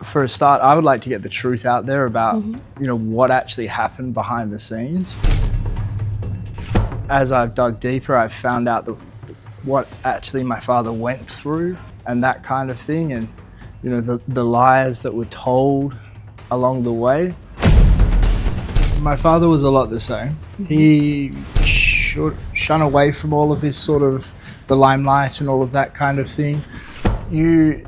For a start, I would like to get the truth out there about, what actually happened behind the scenes. As I've dug deeper, I've found out what actually my father went through and that kind of thing, and the lies that were told along the way. My father was a lot the same. He shun away from all of this sort of the limelight and all of that kind of thing. You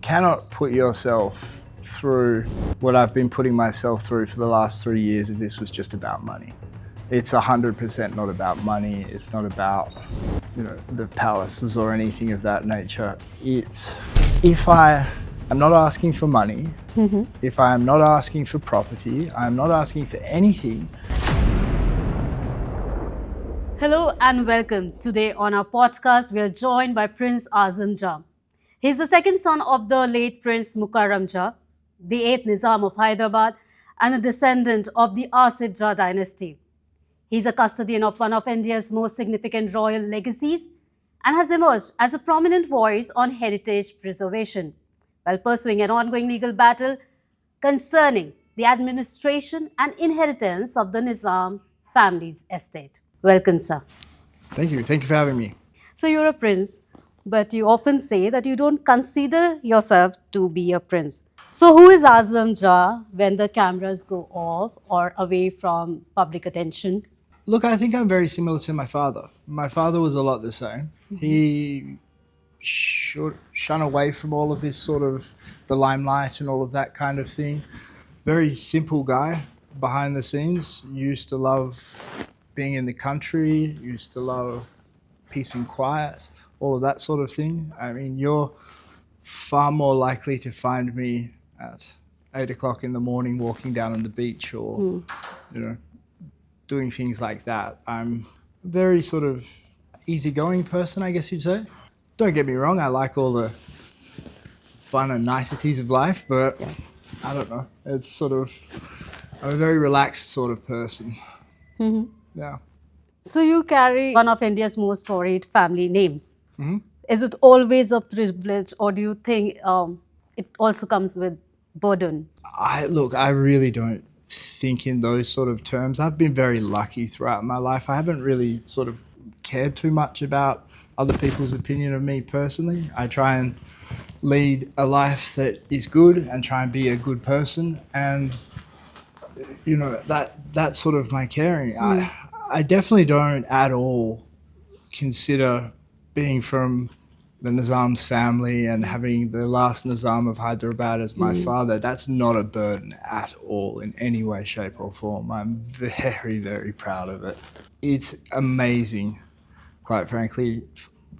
cannot put yourself through what I've been putting myself through for the last 3 years if this was just about money. It's 100% not about money. It's not about, the palaces or anything of that nature. It's if I am not asking for money, if I am not asking for property, I am not asking for anything. Hello and welcome. Today on our podcast, we are joined by Prince Azam Jah. He is the second son of the late Prince Mukarram Jah, the 8th Nizam of Hyderabad, and a descendant of the Azam Jah dynasty. He is a custodian of one of India's most significant royal legacies and has emerged as a prominent voice on heritage preservation while pursuing an ongoing legal battle concerning the administration and inheritance of the Nizam family's estate. Welcome, sir. Thank you. Thank you for having me. So you're a prince, but you often say that you don't consider yourself to be a prince. So who is Azam Jah when the cameras go off or away from public attention? Look, I think I'm very similar to my father. My father was a lot the same. He shun away from all of this sort of the limelight and all of that kind of thing. Very simple guy behind the scenes. Used to love being in the country, used to love peace and quiet, all of that sort of thing. I mean, you're far more likely to find me at 8 o'clock in the morning walking down on the beach or, doing things like that. I'm a very sort of easygoing person, I guess you'd say. Don't get me wrong, I like all the fun and niceties of life, but I don't know. It's sort of, I'm a very relaxed sort of person. Yeah. So you carry one of India's most storied family names. Is it always a privilege, or do you think it also comes with burden? I really don't think in those sort of terms. I've been very lucky throughout my life. I haven't really sort of cared too much about other people's opinion of me personally. I try and lead a life that is good and try and be a good person, and that's sort of my caring. I definitely don't at all consider being from the Nizam's family and having the last Nizam of Hyderabad as my father. That's not a burden at all in any way, shape or form. I'm very, very proud of it. It's amazing, quite frankly,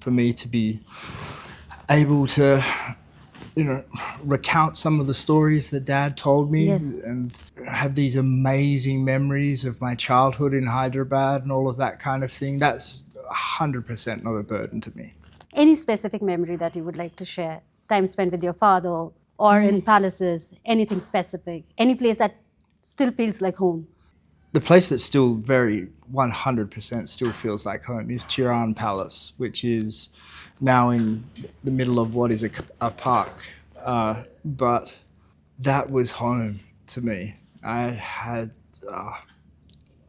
for me to be able to recount some of the stories that Dad told me and have these amazing memories of my childhood in Hyderabad and all of that kind of thing. That's 100% not a burden to me. Any specific memory that you would like to share? Time spent with your father or in palaces, anything specific, any place that still feels like home? The place that still very 100% still feels like home is Chiran Palace, which is now in the middle of what is a park. But that was home to me. I had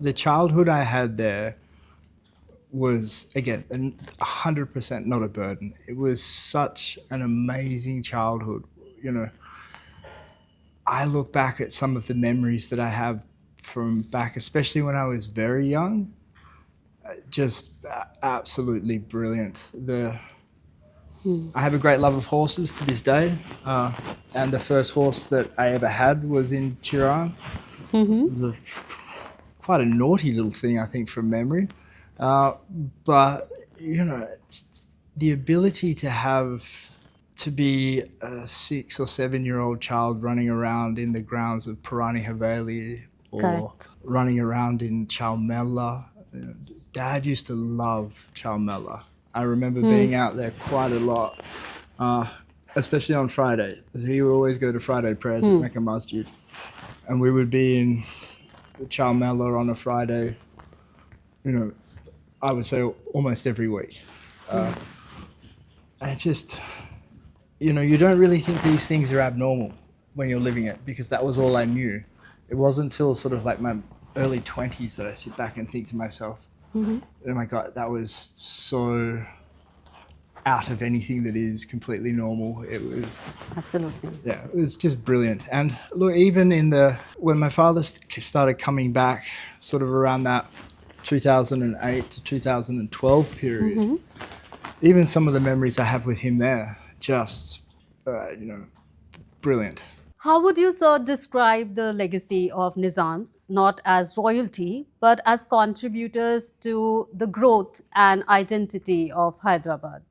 the childhood I had there was, again, 100% not a burden. It was such an amazing childhood. I look back at some of the memories that I have from back, especially when I was very young, just absolutely brilliant. I have a great love of horses to this day, and the first horse that I ever had was in Chiran. It was quite a naughty little thing, I think, from memory. But it's the ability to be a 6 or 7-year-old child running around in the grounds of Purani Haveli or running around in Chalmela. Dad used to love Chalmela. I remember being out there quite a lot, especially on Friday. He would always go to Friday prayers at Mecca Masjid, and we would be in the Chalmela on a Friday, I would say almost every week. And just, you don't really think these things are abnormal. when you're living it, because that was all I knew. It wasn't until sort of like my early 20s that I sit back and think to myself, oh my God, that was so out of anything that is completely normal. It was, Absolutely. yeah, it was just brilliant. And look, even when my father started coming back sort of around that 2008 to 2012 period, even some of the memories I have with him there, just, brilliant. How would you, sir, describe the legacy of Nizams, not as royalty, but as contributors to the growth and identity of Hyderabad?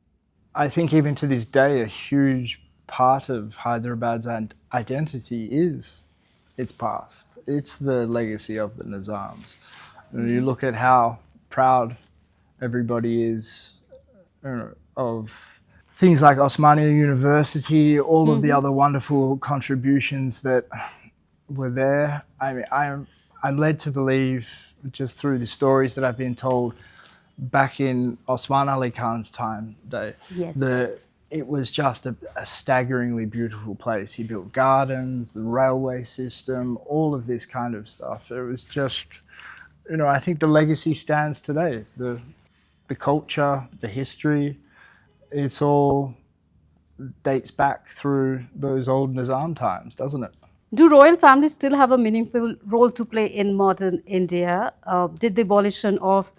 I think even to this day, a huge part of Hyderabad's identity is its past. It's the legacy of the Nizams. You look at how proud everybody is of things like Osmania University, all of the other wonderful contributions that were there. I mean, I'm led to believe, just through the stories that I've been told, back in Osman Ali Khan's time, Yes. it was just a staggeringly beautiful place. He built gardens, the railway system, all of this kind of stuff. It was just, I think the legacy stands today. The culture, the history, it's all dates back through those old Nizam times, doesn't it? Do royal families still have a meaningful role to play in modern India? Did the abolition of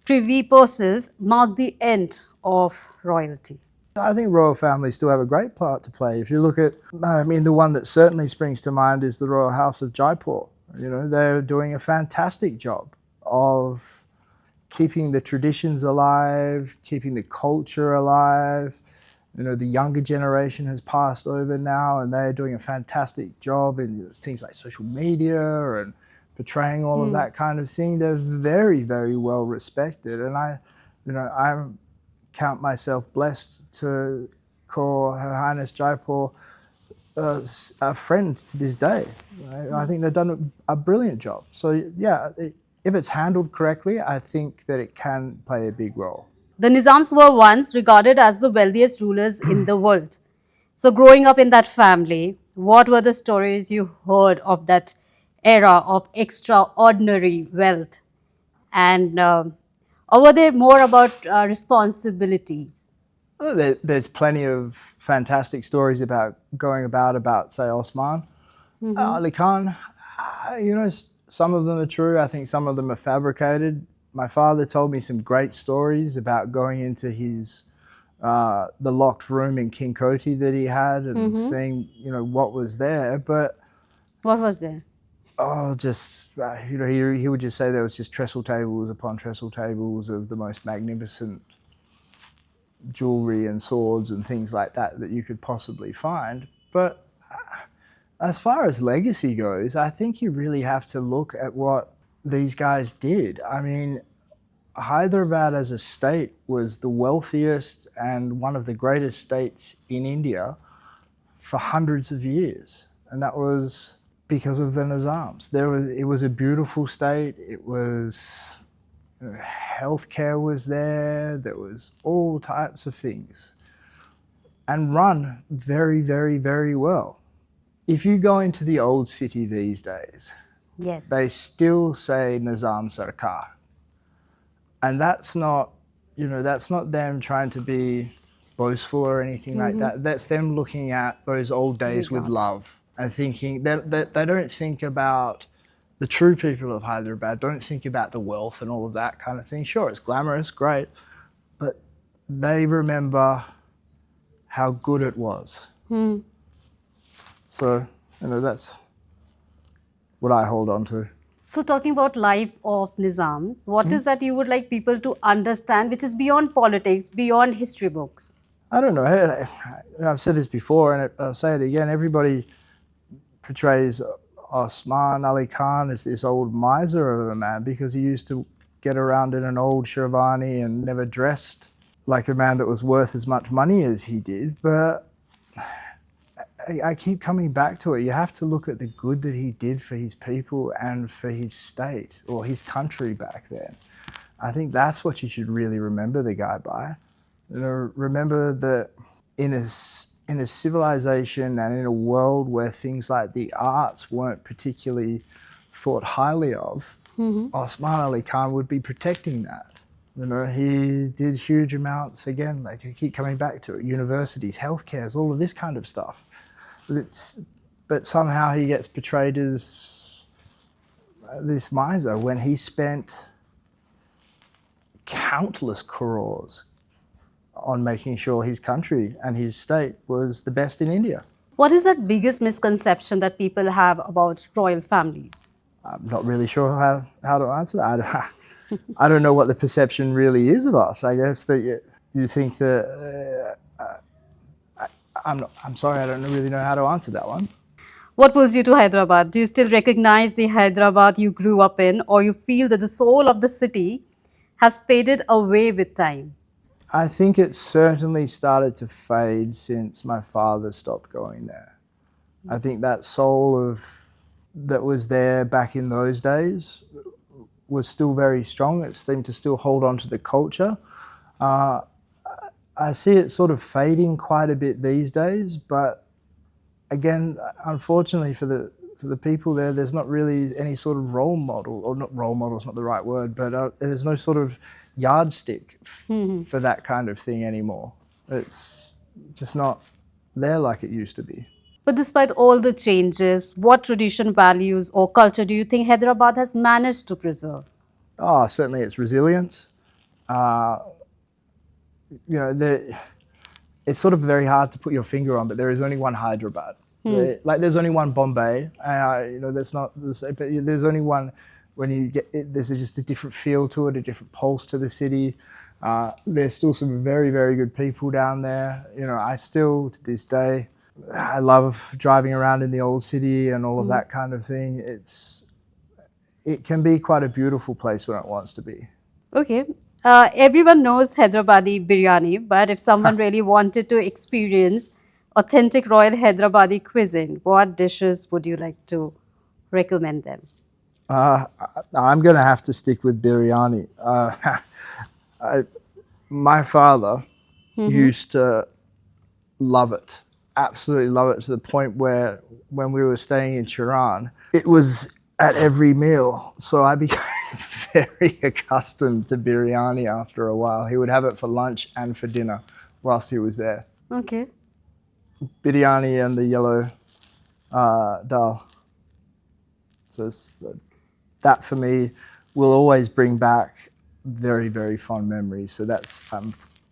privy purses mark the end of royalty? I think royal families still have a great part to play. If you look at, I mean, the one that certainly springs to mind is the Royal House of Jaipur. They're doing a fantastic job of keeping the traditions alive, keeping the culture alive. The younger generation has passed over now, and they're doing a fantastic job in things like social media and portraying all of that kind of thing. They're very, very well respected, and I count myself blessed to call Her Highness Jaipur a friend to this day. I think they've done a brilliant job. So yeah, if it's handled correctly, I think that it can play a big role. The Nizams were once regarded as the wealthiest rulers in the world. So, growing up in that family, what were the stories you heard of that era of extraordinary wealth? And or were they more about responsibilities? Well, there's plenty of fantastic stories about say, Osman. Ali Khan, some of them are true. I think some of them are fabricated. My father told me some great stories about going into his the locked room in King Koti that he had and seeing what was there. But What was there? he would just say there was just trestle tables upon trestle tables of the most magnificent jewelry and swords and things like that you could possibly find. But as far as legacy goes, I think you really have to look at what these guys did. I mean, Hyderabad as a state was the wealthiest and one of the greatest states in India for hundreds of years. And that was because of the Nizams. It was a beautiful state. It was, healthcare was there. There was all types of things. And run very, very, very well. If you go into the old city these days, Yes. they still say Nizam Sarkar. And that's not them trying to be boastful or anything like that. That's them looking at those old days with love and thinking that they don't think about the true people of Hyderabad, don't think about the wealth and all of that kind of thing. Sure, it's glamorous, great, but they remember how good it was. So, that's what I hold on to. So, talking about life of Nizams, what is that you would like people to understand, which is beyond politics, beyond history books? I don't know. I've said this before, and I'll say it again. Everybody portrays Osman Ali Khan as this old miser of a man because he used to get around in an old sherwani and never dressed like a man that was worth as much money as he did. But I keep coming back to it. You have to look at the good that he did for his people and for his state or his country back then. I think that's what you should really remember the guy by. Remember that in in a civilization and in a world where things like the arts weren't particularly thought highly of, Osman Ali Khan would be protecting that. You know, he did huge amounts, again, like I keep coming back to it, universities, healthcares, all of this kind of stuff. But somehow he gets portrayed as this miser when he spent countless crores on making sure his country and his state was the best in India. What is that biggest misconception that people have about royal families? I'm not really sure how to answer that. I don't know what the perception really is of us. I guess that you think that I'm sorry, I don't really know how to answer that one. What pulls you to Hyderabad? Do you still recognize the Hyderabad you grew up in, or you feel that the soul of the city has faded away with time? I think it certainly started to fade since my father stopped going there. I think that soul that was there back in those days was still very strong. It seemed to still hold on to the culture. I see it sort of fading quite a bit these days, but again, unfortunately for the people there, there's not really any sort of role model, or not role model is not the right word, but there's no sort of yardstick for that kind of thing anymore. It's just not there like it used to be. But despite all the changes, what tradition, values, or culture do you think Hyderabad has managed to preserve? Oh, certainly its resilience. It's sort of very hard to put your finger on, but there is only one Hyderabad. Like there's only one Bombay. That's not the same, but there's only one. When you get it, there's just a different feel to it, a different pulse to the city. There's still some very, very good people down there. I still, to this day, I love driving around in the old city and all of that kind of thing. It can be quite a beautiful place when it wants to be. Okay. Everyone knows Hyderabadi biryani, but if someone really wanted to experience authentic Royal Hyderabadi cuisine, what dishes would you like to recommend them? I'm going to have to stick with biryani. My father used to love it, absolutely love it, to the point where when we were staying in Chiran, it was at every meal. So I became very accustomed to biryani after a while. He would have it for lunch and for dinner whilst he was there. Okay. Biryani and the yellow dal. So that for me will always bring back very, very fond memories. So that's,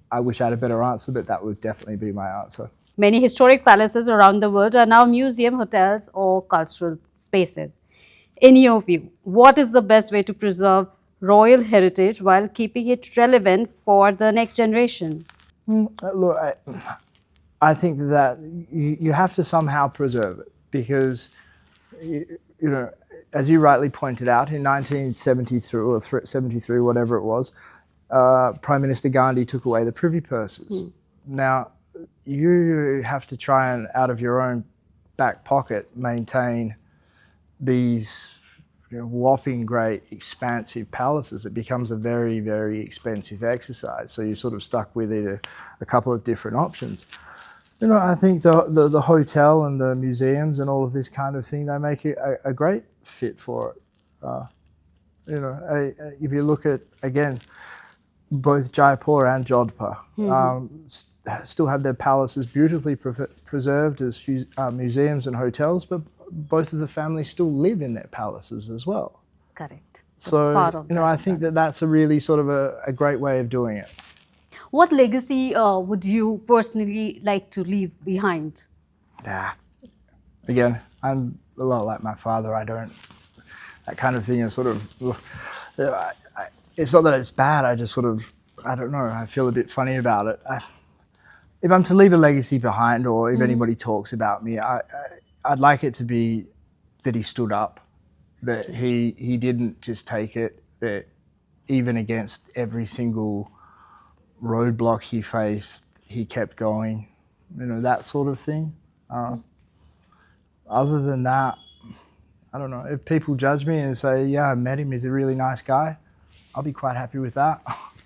I wish I had a better answer, but that would definitely be my answer. Many historic palaces around the world are now museum, hotels, or cultural spaces. In your view, what is the best way to preserve royal heritage while keeping it relevant for the next generation? Look, I think that you have to somehow preserve it because, as you rightly pointed out, in 1973 or 73, whatever it was, Prime Minister Gandhi took away the privy purses. Now, you have to try and, out of your own back pocket, maintain these whopping great expansive palaces. It becomes a very, very expensive exercise. So you're sort of stuck with either a couple of different options. I think the hotel and the museums and all of this kind of thing, they make it a great fit for it. If you look at, again, both Jaipur and Jodhpur still have their palaces beautifully preserved as museums and hotels, but both of the families still live in their palaces as well. Correct. So, I think that's a really sort of a great way of doing it. What legacy would you personally like to leave behind? Again, I'm a lot like my father. That kind of thing is sort of, it's not that it's bad, I just sort of, I don't know, I feel a bit funny about it. If I'm to leave a legacy behind, or if anybody talks about me, I'd like it to be that he stood up, that he didn't just take it, that even against every single roadblock he faced, he kept going, that sort of thing. Other than that, I don't know. If people judge me and say, yeah, I met him, he's a really nice guy, I'll be quite happy with that.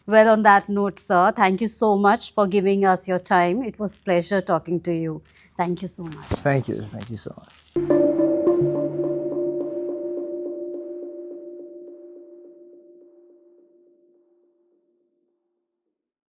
Well, on that note, sir, thank you so much for giving us your time. It was pleasure talking to you. Thank you so much. Thank you so much.